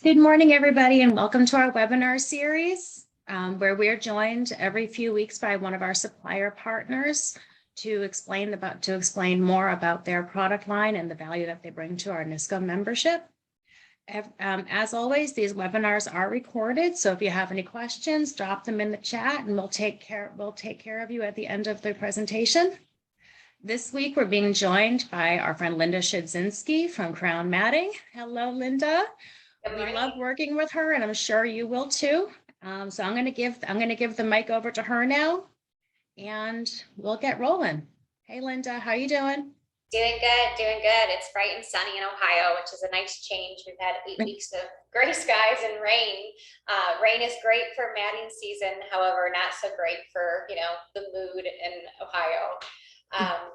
Good morning, everybody, and welcome to our webinar series, where we're joined every few weeks by one of our supplier partners to explain more about their product line and the value that they bring to our NISCO membership. As always, these webinars are recorded, so if you have any questions, drop them in the chat, and we'll take care of you at the end of the presentation. This week, we're being joined by our friend Linda Shedzinski from Crown Matting. Hello, Linda. We love working with her, and I'm sure you will too. So I'm going to give the mic over to her now, and we'll get rolling. Hey, Linda, how you doing? Doing good. It's bright and sunny in Ohio, which is a nice change. We've had 8 weeks of gray skies and rain. Rain is great for matting season, however, not so great for the mood in Ohio.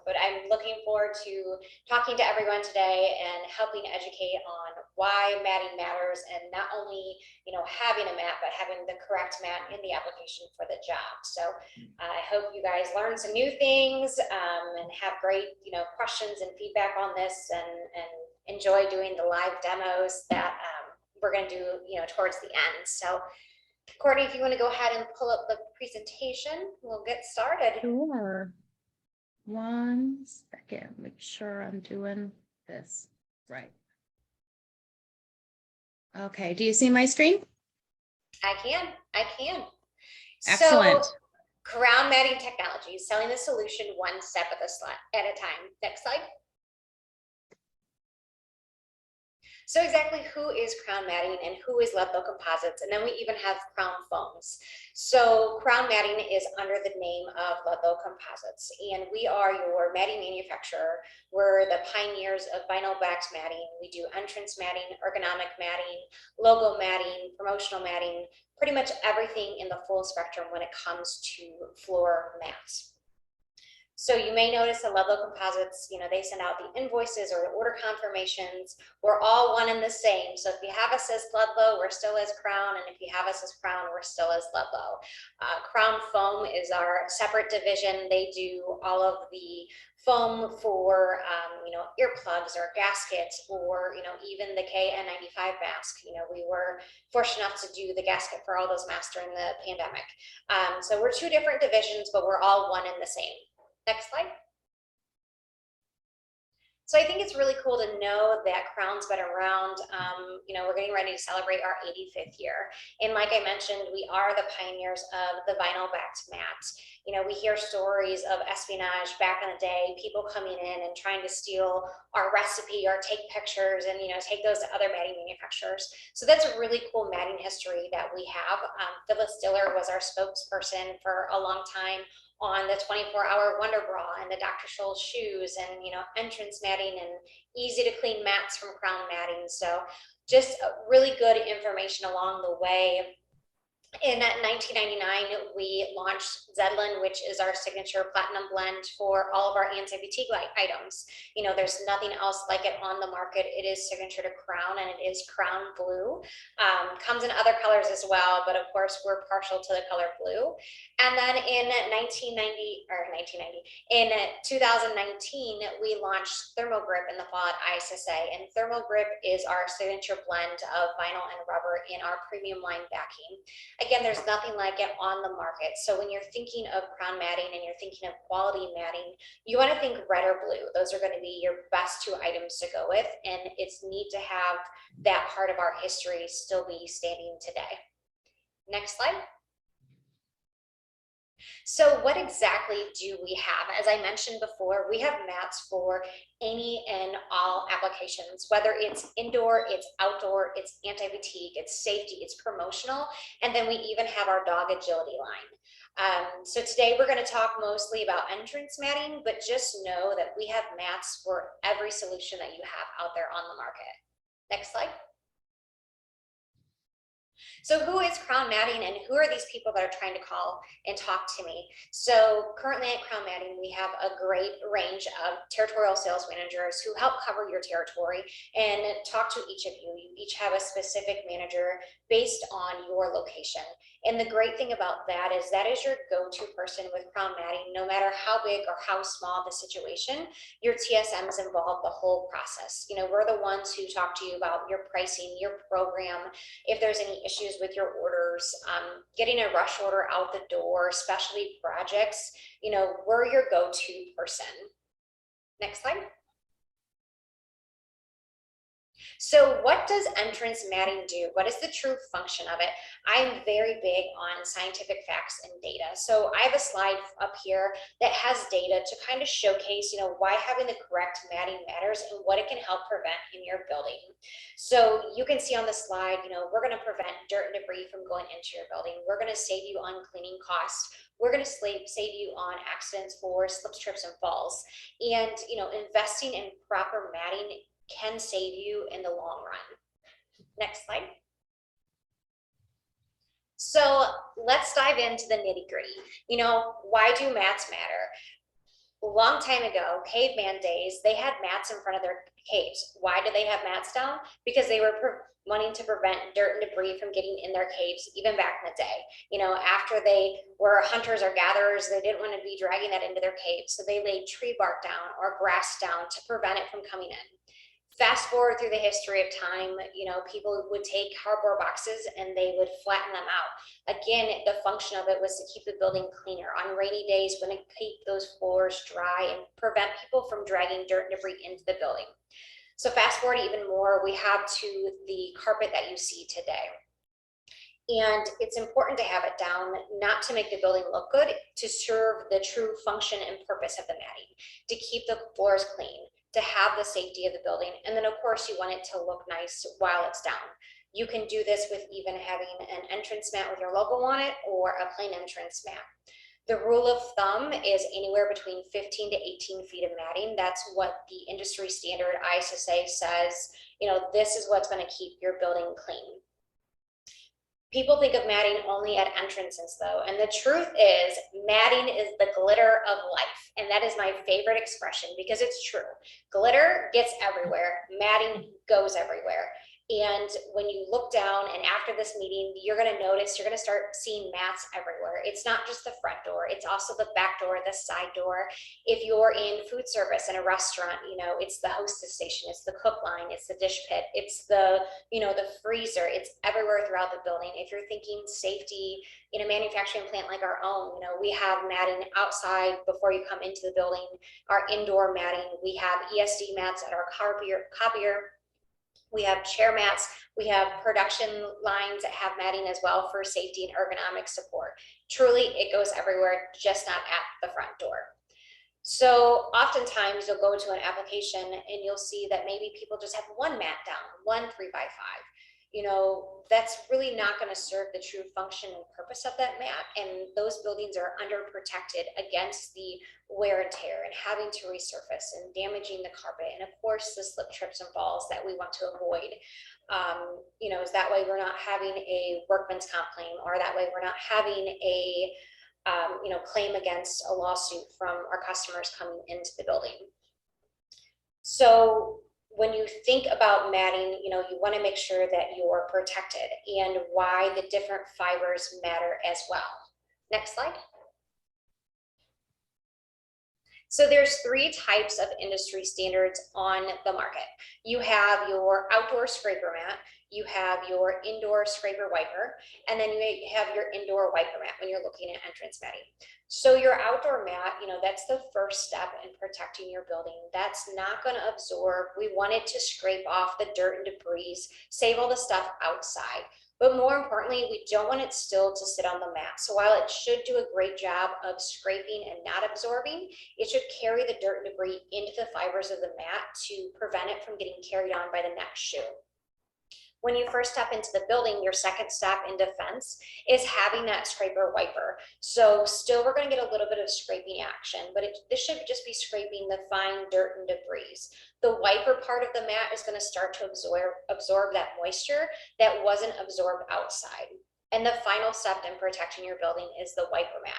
But I'm looking forward to talking to everyone today and helping educate on why matting matters, and not only having a mat, but having the correct mat in the application for the job. So I hope you guys learn some new things and have great questions and feedback on this, and enjoy doing the live demos that we're going to do towards the end. So Courtney, if you want to go ahead and pull up the presentation, we'll get started. Sure. 1 second, make sure I'm doing this right. Okay, do you see my screen? I can. Excellent. So, Crown Matting Technologies, selling the solution one step at a time. Next slide. So exactly who is Crown Matting and who is Ludlow Composites? And then we even have Crown Foams. So Crown Matting is under the name of Ludlow Composites, and we are your matting manufacturer. We're the pioneers of vinyl-backed matting. We do entrance matting, ergonomic matting, logo matting, promotional matting, pretty much everything in the full spectrum when it comes to floor mats. So you may notice that Ludlow Composites, they send out the invoices or the order confirmations. We're all one and the same. So if you have us as Ludlow, we're still as Crown. And if you have us as Crown, we're still as Ludlow. Crown Foam is our separate division. They do all of the foam for, earplugs or gaskets, or, even the KN95 mask. We were fortunate enough to do the gasket for all those masks during the pandemic. So we're 2 different divisions, but we're all one and the same. Next slide. So I think it's really cool to know that Crown's been around. We're getting ready to celebrate our 85th year. And like I mentioned, we are the pioneers of the vinyl-backed mat. We hear stories of espionage back in the day, people coming in and trying to steal our recipe or take pictures and, take those to other matting manufacturers. So that's a really cool matting history that we have. Phyllis Diller was our spokesperson for a long time on the 24-hour Wonder Bra and the Dr. Scholl's shoes, and entrance matting and easy to clean mats from Crown Matting. So just really good information along the way. In 1999, we launched Zedlin, which is our signature platinum blend for all of our anti-fatigue items. There's nothing else like it on the market. It is signature to Crown, and it is Crown Blue. Comes in other colors as well, but of course we're partial to the color blue. And then in 2019, we launched Thermo-Grip in the fall at ISSA, and Thermo-Grip is our signature blend of vinyl and rubber in our premium line backing. Again, there's nothing like it on the market. So when you're thinking of Crown Matting and you're thinking of quality matting, you want to think red or blue. Those are going to be your best 2 items to go with. And it's neat to have that part of our history still be standing today. Next slide. So what exactly do we have? As I mentioned before, we have mats for any and all applications, whether it's indoor, it's outdoor, it's anti-fatigue, it's safety, it's promotional, and then we even have our dog agility line. So today we're going to talk mostly about entrance matting, but just know that we have mats for every solution that you have out there on the market. Next slide. So who is Crown Matting and who are these people that are trying to call and talk to me? So currently at Crown Matting, we have a great range of territorial sales managers who help cover your territory and talk to each of you. You each have a specific manager based on your location. And the great thing about that is your go-to person with Crown Matting, no matter how big or how small the situation, your TSMs involve the whole process. You know, we're the ones who talk to you about your pricing, your program, if there's any issues with your orders, getting a rush order out the door, specialty projects, you know, we're your go-to person. Next slide. So what does entrance matting do? What is the true function of it? I'm very big on scientific facts and data. So I have a slide up here that has data to kind of showcase, you know, why having the correct matting matters and what it can help prevent in your building. So you can see on the slide, you know, we're going to prevent dirt and debris from going into your building. We're going to save you on cleaning costs. We're going to save you on accidents for slips, trips, and falls. And, you know, investing in proper matting can save you in the long run. Next slide. So let's dive into the nitty gritty. You know, why do mats matter? A long time ago, caveman days, they had mats in front of their caves. Why did they have mats down? Because they were wanting to prevent dirt and debris from getting in their caves, even back in the day. You know, after they were hunters or gatherers, they didn't want to be dragging that into their caves. So they laid tree bark down or grass down to prevent it from coming in. Fast forward through the history of time, you know, people would take cardboard boxes and they would flatten them out. Again, the function of it was to keep the building cleaner. On rainy days, when it keep those floors dry and prevent people from dragging dirt and debris into the building. So fast forward even more, we have to the carpet that you see today. And it's important to have it down, not to make the building look good, to serve the true function and purpose of the matting, to keep the floors clean, to have the safety of the building. And then of course you want it to look nice while it's down. You can do this with even having an entrance mat with your logo on it or a plain entrance mat. The rule of thumb is anywhere between 15 to 18 feet of matting. That's what the industry standard ISSA says, you know, this is what's going to keep your building clean. People think of matting only at entrances though, and the truth is matting is the glitter of life, and that is my favorite expression because it's true. Glitter gets everywhere, matting goes everywhere. And when you look down and after this meeting, you're going to notice, you're going to start seeing mats everywhere. It's not just the front door, it's also the back door, the side door. If you're in food service in a restaurant, you know, it's the hostess station, it's the cook line, it's the dish pit, it's the, you know, the freezer, it's everywhere throughout the building. If you're thinking safety in a manufacturing plant like our own, you know, we have matting outside before you come into the building, our indoor matting, we have ESD mats at our copier. We have chair mats, we have production lines that have matting as well for safety and ergonomic support. Truly, it goes everywhere, just not at the front door. So oftentimes you'll go to an application and you'll see that maybe people just have one mat down, 1 3x5. You know, that's really not going to serve the true function and purpose of that mat. And those buildings are underprotected against the wear and tear and having to resurface and damaging the carpet. And of course, the slip, trips, and falls that we want to avoid. You know, is that way we're not having a workman's comp claim, or that way we're not having a you know, claim against a lawsuit from our customers coming into the building. So when you think about matting, you know, you want to make sure that you're protected and why the different fibers matter as well. Next slide. So there's 3 types of industry standards on the market. You have your outdoor scraper mat, you have your indoor scraper wiper, and then you have your indoor wiper mat when you're looking at entrance matting. So your outdoor mat, you know, that's the first step in protecting your building. That's not going to absorb. We want it to scrape off the dirt and debris, save all the stuff outside. But more importantly, we don't want it still to sit on the mat. So while it should do a great job of scraping and not absorbing, it should carry the dirt and debris into the fibers of the mat to prevent it from getting carried on by the next shoe. When you first step into the building, your second step in defense is having that scraper wiper. So still we're going to get a little bit of scraping action, but this should just be scraping the fine dirt and debris. The wiper part of the mat is going to start to absorb that moisture that wasn't absorbed outside. And the final step in protecting your building is the wiper mat.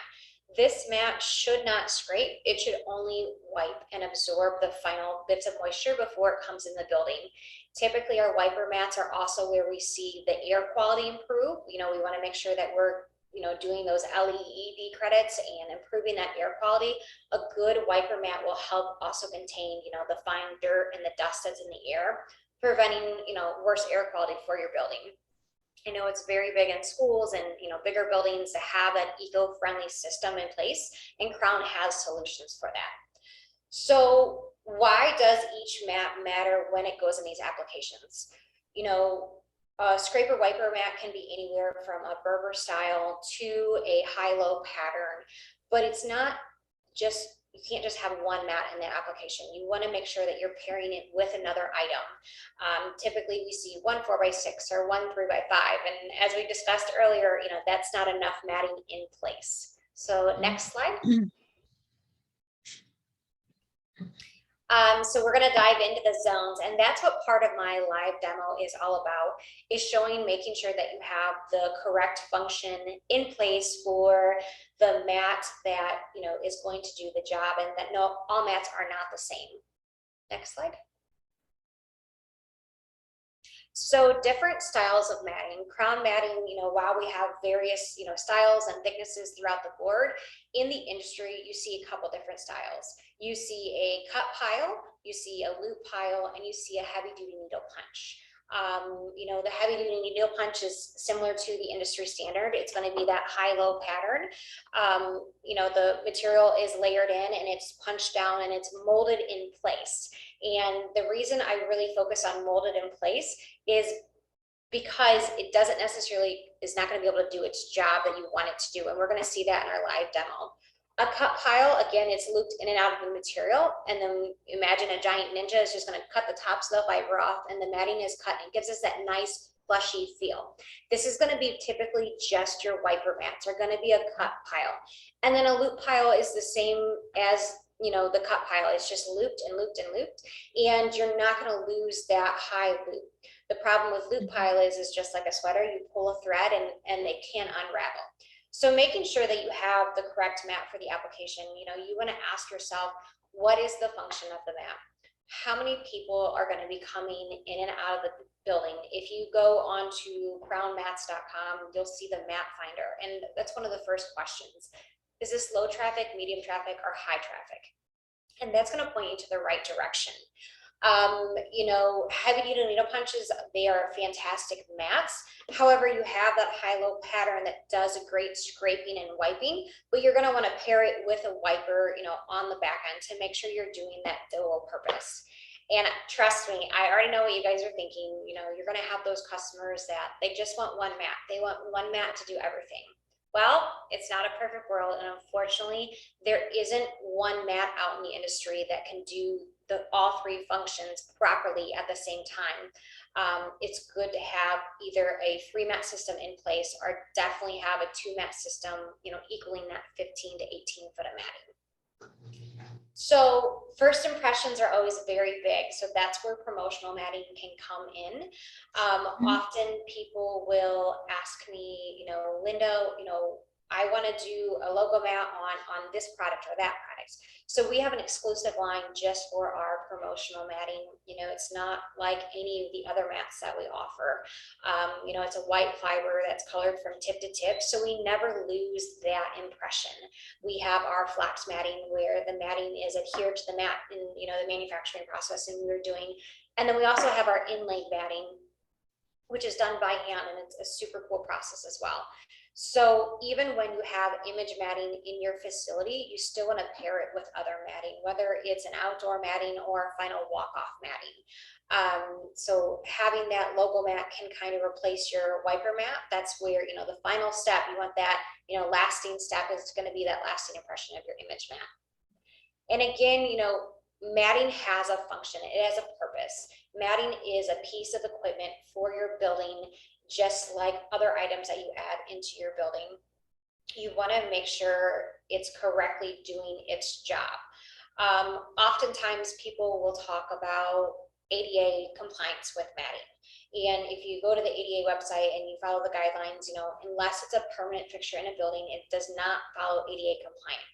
This mat should not scrape. It should only wipe and absorb the final bits of moisture before it comes in the building. Typically, our wiper mats are also where we see the air quality improve. We want to make sure that we're doing those LEED credits and improving that air quality. A good wiper mat will help also contain, the fine dirt and the dust that's in the air, preventing, worse air quality for your building. I know it's very big in schools and bigger buildings to have an eco-friendly system in place, and Crown has solutions for that. So why does each mat matter when it goes in these applications? A scraper wiper mat can be anywhere from a Berber style to a high-low pattern, but it's not just, you can't just have one mat in the application. You want to make sure that you're pairing it with another item. Typically we see 1 4x6 or 1 3x5, and as we discussed earlier, that's not enough matting in place. So next slide. So we're going to dive into the zones, and that's what part of my live demo is all about, is making sure that you have the correct function in place for the mat that is going to do the job, and that all mats are not the same. Next slide. So different styles of matting. Crown matting, while we have various styles and thicknesses throughout the board, in the industry you see a couple different styles. You see a cut pile, you see a loop pile, and you see a heavy duty needle punch. The heavy duty needle punch is similar to the industry standard. It's going to be that high-low pattern. The material is layered in and it's punched down and it's molded in place. And the reason I really focus on molded in place is because it doesn't necessarily, is not going to be able to do its job that you want it to do. And we're going to see that in our live demo. A cut pile, again, it's looped in and out of the material, and then imagine a giant ninja is just going to cut the tops of the fiber off, and the matting is cut, and it gives us that nice fleshy feel. This is going to be typically just your wiper mats, are going to be a cut pile. And then a loop pile is the same as the cut pile. It's just looped and looped and looped, and you're not going to lose that high loop. The problem with loop pile is just like a sweater, you pull a thread and it can't unravel. So making sure that you have the correct mat for the application, you want to ask yourself, what is the function of the mat? How many people are going to be coming in and out of the building? If you go on to crownmats.com, you'll see the mat finder, and that's one of the first questions. Is this low traffic, medium traffic, or high traffic? And that's going to point you to the right direction. Heavy duty needle punches, they are fantastic mats. However, you have that high-low pattern that does a great scraping and wiping, but you're going to want to pair it with a wiper, on the back end to make sure you're doing that dual purpose. And trust me, I already know what you guys are thinking. You're going to have those customers that they just want one mat. They want one mat to do everything. Well, it's not a perfect world, and unfortunately, there isn't one mat out in the industry that can do all three functions properly at the same time. It's good to have either a 3-mat system in place, or definitely have a 2-mat system, equaling that 15 to 18 foot of matting. So first impressions are always very big. So that's where promotional matting can come in. Often people will ask me, Linda, I want to do a logo mat on this product or that product. So we have an exclusive line just for our promotional matting. It's not like any of the other mats that we offer. It's a white fiber that's colored from tip to tip, so we never lose that impression. We have our flax matting where the matting is adhered to the mat in the manufacturing process, and and then we also have our inlaid matting, which is done by hand, and it's a super cool process as well. So even when you have image matting in your facility, you still want to pair it with other matting, whether it's an outdoor matting or final walk-off matting. So having that logo mat can kind of replace your wiper mat. That's where, the final step, you want that, lasting step is going to be that lasting impression of your image mat. And again, matting has a function, it has a purpose. Matting is a piece of equipment for your building, just like other items that you add into your building. You want to make sure it's correctly doing its job. Oftentimes people will talk about ADA compliance with matting. And if you go to the ADA website and you follow the guidelines, unless it's a permanent fixture in a building, it does not follow ADA compliant.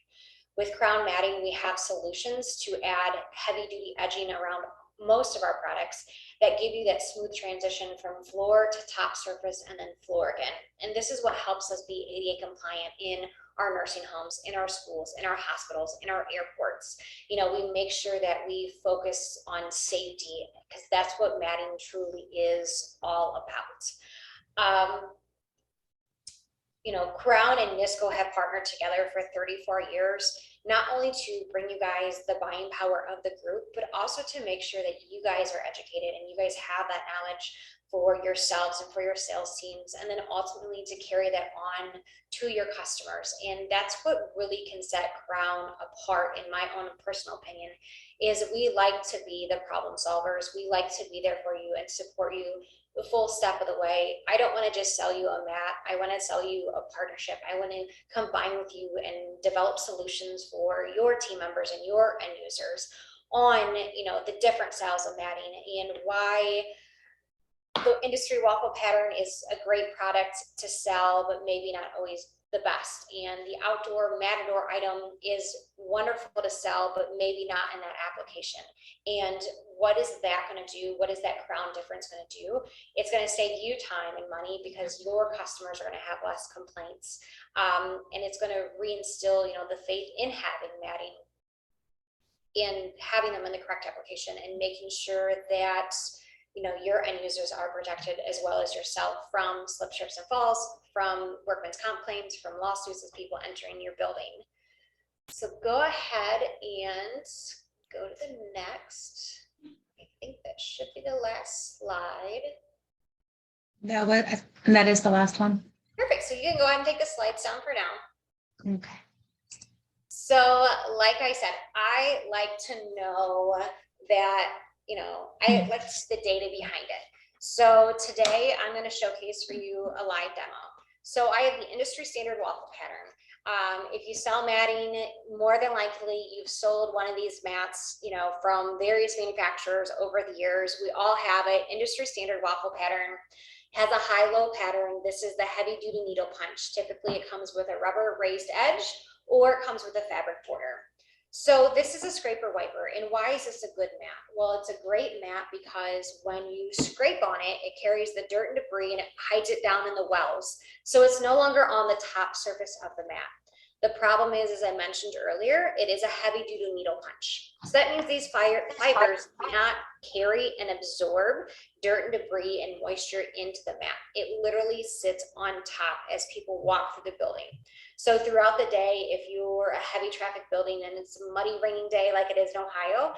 With Crown Matting, we have solutions to add heavy duty edging around most of our products that give you that smooth transition from floor to top surface and then floor again. And this is what helps us be ADA compliant in our nursing homes, in our schools, in our hospitals, in our airports. We make sure that we focus on safety, because that's what matting truly is all about. Crown and NISCO have partnered together for 34 years, not only to bring you guys the buying power of the group, but also to make sure that you guys are educated and you guys have that knowledge for yourselves and for your sales teams, and then ultimately to carry that on to your customers. And that's what really can set Crown apart, in my own personal opinion, is we like to be the problem solvers. We like to be there for you and support you the full step of the way. I don't want to just sell you a mat. I want to sell you a partnership. I want to combine with you and develop solutions for your team members and your end users on, the different styles of matting, and why the industry waffle pattern is a great product to sell, but maybe not always the best. And the outdoor Matador item is wonderful to sell, but maybe not in that application. And what is that going to do? What is that Crown difference going to do? It's going to save you time and money, because your customers are going to have less complaints. And it's going to reinstill, the faith in having matting, in having them in the correct application, and making sure that your end users are protected, as well as yourself, from slip, trips, and falls, from workman's comp claims, from lawsuits of people entering your building. So go ahead and go to the next. I think that should be the last slide. That is the last one. Perfect. So you can go ahead and take the slides down for now. Okay. So like I said, I like to know that, I like the data behind it. So today I'm going to showcase for you a live demo. So I have the industry standard waffle pattern. If you sell matting, more than likely you've sold one of these mats, from various manufacturers over the years. We all have it. Industry standard waffle pattern has a high-low pattern. This is the heavy-duty needle punch. Typically it comes with a rubber raised edge, or it comes with a fabric border. So this is a scraper wiper. And why is this a good mat? Well, it's a great mat because when you scrape on it, it carries the dirt and debris and it hides it down in the wells. So it's no longer on the top surface of the mat. The problem is, as I mentioned earlier, it is a heavy duty needle punch. So that means these fibers cannot carry and absorb dirt and debris and moisture into the mat. It literally sits on top as people walk through the building. So throughout the day, if you're a heavy traffic building and it's a muddy, raining day like it is in Ohio,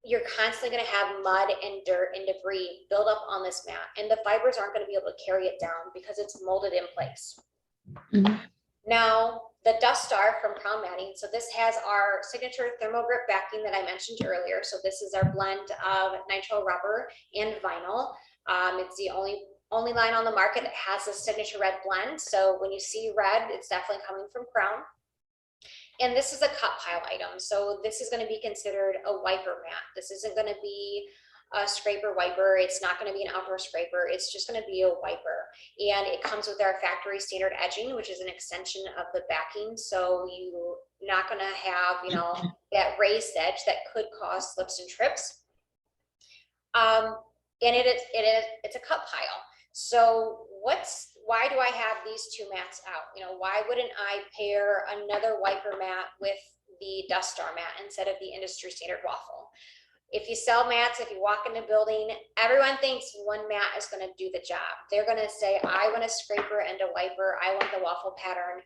you're constantly going to have mud and dirt and debris build up on this mat, and the fibers aren't going to be able to carry it down because it's molded in place. Mm-hmm. Now, the Dust Star from Crown Matting. So this has our signature thermal grip backing that I mentioned earlier. So this is our blend of nitrile rubber and vinyl. It's the only line on the market that has a signature red blend. So when you see red, it's definitely coming from Crown. And this is a cut pile item. So this is going to be considered a wiper mat. This isn't going to be a scraper wiper. It's not going to be an outdoor scraper. It's just going to be a wiper. And it comes with our factory standard edging, which is an extension of the backing. So you're not going to have, that raised edge that could cause slips and trips. And it's a cut pile. So why do I have these two mats out? Why wouldn't I pair another wiper mat with the Dust Star mat instead of the industry standard waffle? If you sell mats, if you walk in the building, everyone thinks one mat is going to do the job. They're going to say, I want a scraper and a wiper. I want the waffle pattern.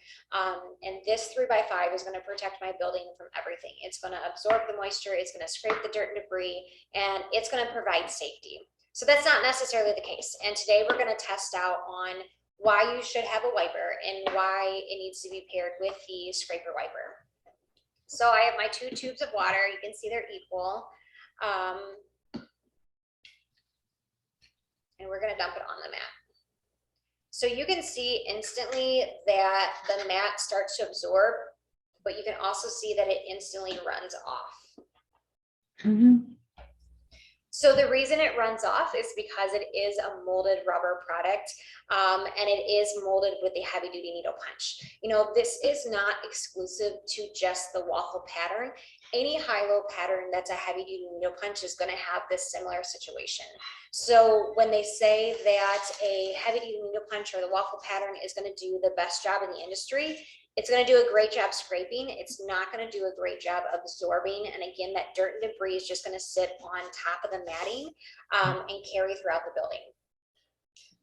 And this 3x5 is going to protect my building from everything. It's going to absorb the moisture. It's going to scrape the dirt and debris, and it's going to provide safety. So that's not necessarily the case. And today we're going to test out on why you should have a wiper and why it needs to be paired with the scraper wiper. So I have my 2 tubes of water. You can see they're equal. And we're gonna dump it on the mat. So you can see instantly that the mat starts to absorb, but you can also see that it instantly runs off. Mhm. So the reason it runs off is because it is a molded rubber product, and it is molded with a heavy duty needle punch. You know, this is not exclusive to just the waffle pattern. Any high-low pattern that's a heavy duty needle punch is going to have this similar situation. So when they say that a heavy duty needle punch or the waffle pattern is going to do the best job in the industry, it's going to do a great job scraping. It's not going to do a great job absorbing. And again, that dirt and debris is just going to sit on top of the matting and carry throughout the building.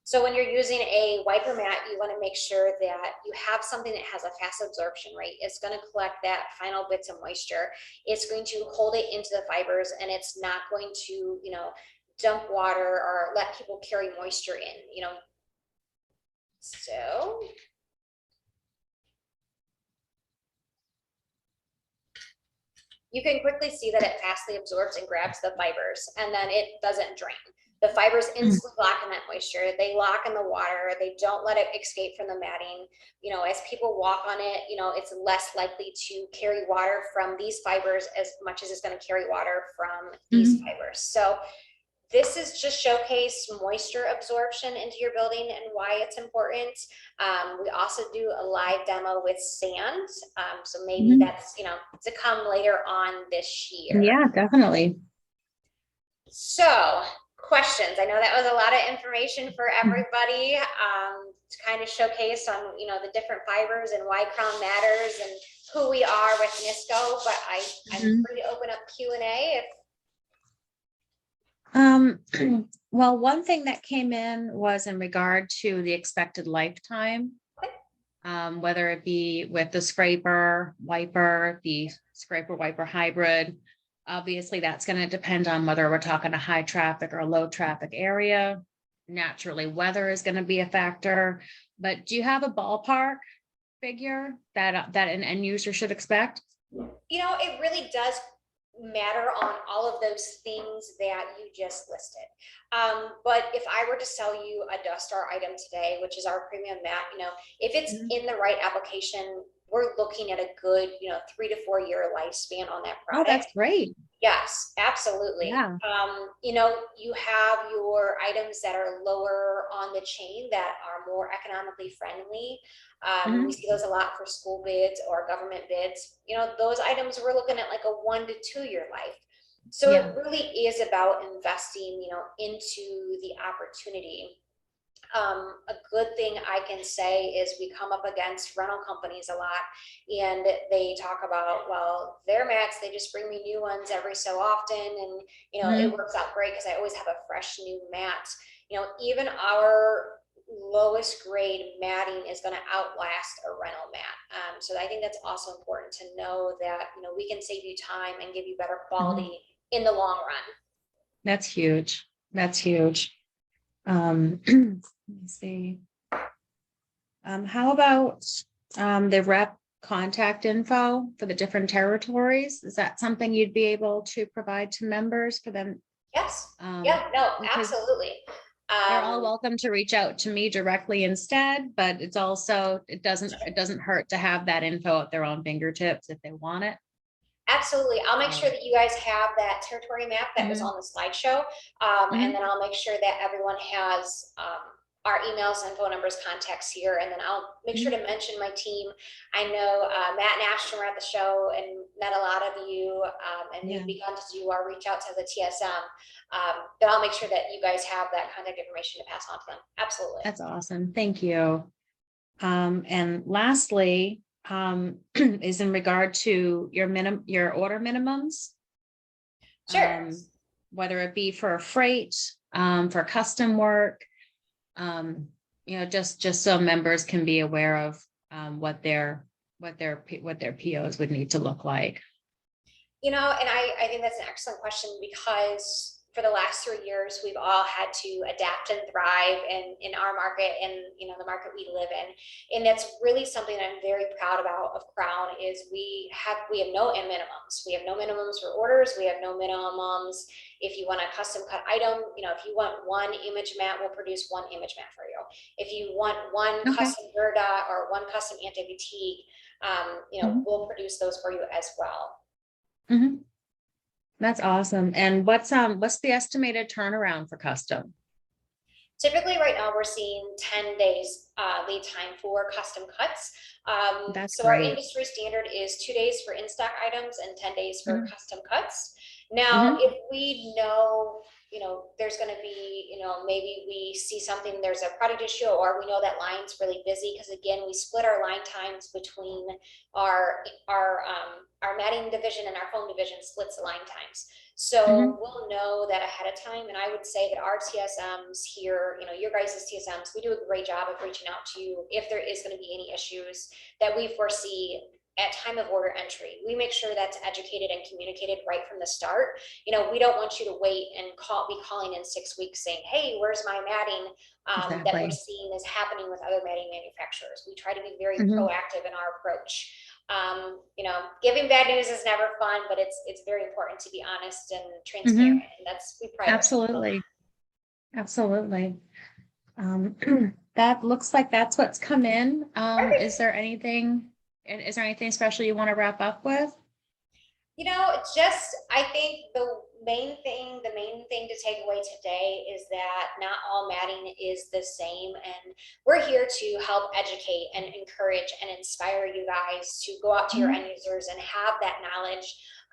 So when you're using a wiper mat, you want to make sure that you have something that has a fast absorption rate. It's going to collect that final bits of moisture. It's going to hold it into the fibers, and it's not going to, you know, dump water or let people carry moisture in, you know. So you can quickly see that it fastly absorbs and grabs the fibers, and then it doesn't drain. The fibers instantly lock in that moisture. They lock in the water. They don't let it escape from the matting. You know, as people walk on it, you know, it's less likely to carry water from these fibers as much as it's going to carry water from these fibers. So this is just showcase moisture absorption into your building and why it's important. We also do a live demo with sand. So maybe that's, you know, to come later on this year. Yeah, definitely. So questions. I know that was a lot of information for everybody to kind of showcase on, you know, the different fibers and why Crown matters and who we are with NISCO, but I'm free to open up Q&A if well, one thing that came in was in regard to the expected lifetime, whether it be with the scraper, wiper, the scraper wiper hybrid. Obviously, that's going to depend on whether we're talking a high traffic or a low traffic area. Naturally, weather is going to be a factor, but do you have a ballpark figure that an end user should expect? You know, it really does matter on all of those things that you just listed. But if I were to sell you a Dustar item today, which is our premium mat, you know, if it's in the right application, we're looking at a good, you know, 3 to 4 year lifespan on that product. Oh, that's great. Yes, absolutely. Yeah. You know, you have your items that are lower on the chain that are more economically friendly. We see those a lot for school bids or government bids. You know, those items we're looking at like a 1 to 2 year life. So it really is about investing, you know, into the opportunity. A good thing I can say is we come up against rental companies a lot, and they talk about, well, their mats, they just bring me new ones every so often, and you know, it works out great because I always have a fresh new mat. You know, even our lowest grade matting is going to outlast a rental mat. So I think that's also important to know that, you know, we can save you time and give you better quality in the long run. That's huge. That's huge. Let me see. How about the rep contact info for the different territories? Is that something you'd be able to provide to members for them? Yes. Yeah, no, absolutely. They're all welcome to reach out to me directly instead, but it's also, it doesn't hurt to have that info at their own fingertips if they want it. Absolutely. I'll make sure that you guys have that territory map that was on the slideshow. And then I'll make sure that everyone has our emails and phone numbers, contacts here. And then I'll make sure to mention my team. I know Matt and Ashton were at the show and met a lot of you, and we've begun to do our reach out to the TSM. But I'll make sure that you guys have that contact information to pass on to them. Absolutely. That's awesome. Thank you. And lastly, is in regard to your order minimums. Sure. Whether it be for freight, for custom work, you know, just so members can be aware of what their POs would need to look like. You know, and I think that's an excellent question because for the last 3 years, we've all had to adapt and thrive in our market and, you know, the market we live in. And that's really something that I'm very proud about of Crown is we have no minimums. We have no minimums for orders. We have no minimums. If you want a custom cut item, you know, if you want one image mat, we'll produce one image mat for you. If you want one Okay. custom Gerda or one custom anti-fatigue, you know, Mhm. we'll produce those for you as well. Mhm. That's awesome. And what's the estimated turnaround for custom? Typically right now we're seeing 10 days lead time for custom cuts. That's So our great. industry standard is 2 days for in-stock items and 10 days for Mhm. custom cuts. Now, Mhm. if we know, you know, there's going to be, you know, maybe we see something, there's a product issue, or we know that line's really busy, because again, we split our line times between our matting division and our foam division splits the line times. So Mhm. we'll know that ahead of time. And I would say that our TSMs here, you know, your guys' TSMs, we do a great job of reaching out to you if there is going to be any issues that we foresee at time of order entry. We make sure that's educated and communicated right from the start. You know, we don't want you to wait and be calling in 6 weeks saying, hey, where's my matting that we're Exactly. seeing is happening with other matting manufacturers. We try to be very Mhm. proactive in our approach. You know, giving bad news is never fun, but it's very important to be honest and transparent. Mhm. And we pride ourselves on Absolutely. Absolutely. Um, that looks like that's what's come in. that. Is there anything special you want to wrap up with? You know, I think the main thing to take away today is that not all matting is the same. And we're here to help educate and encourage and inspire you guys to go out to your Mhm. end users and have that knowledge.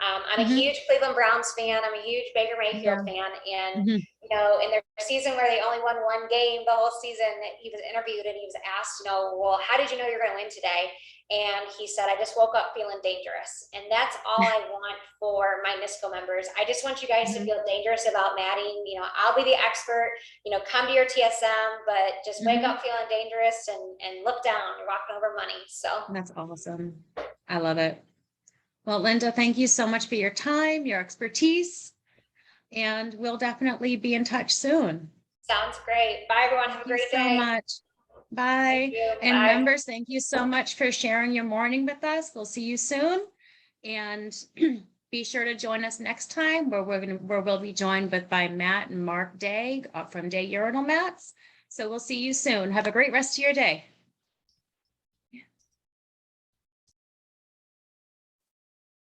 I'm a Mhm. huge Cleveland Browns fan. I'm a huge Baker Mayfield Yeah. fan. And, Mhm. you know, in their season where they only won one game the whole season, he was interviewed and he was asked, you know, well, how did you know you're going to win today? And he said, I just woke up feeling dangerous. And that's all I want for my NISCO members. I just want you guys to Mhm. feel dangerous about matting. You know, I'll be the expert, you know, come to your TSM, but just wake Mhm. up feeling dangerous and look down. You're walking over money. So That's awesome. I love it. Well, Linda, thank you so much for your time, your expertise, and we'll definitely be in touch soon. sounds great. Bye, everyone. Have Thank a you great so day. much. Thank Bye. you. And Bye. members, thank you so much for sharing your morning with us. We'll see you soon. And be sure to join us next time where we'll be joined by Matt and Mark Day from Day Urinal Mats. So we'll see you soon. Have a great rest of your day.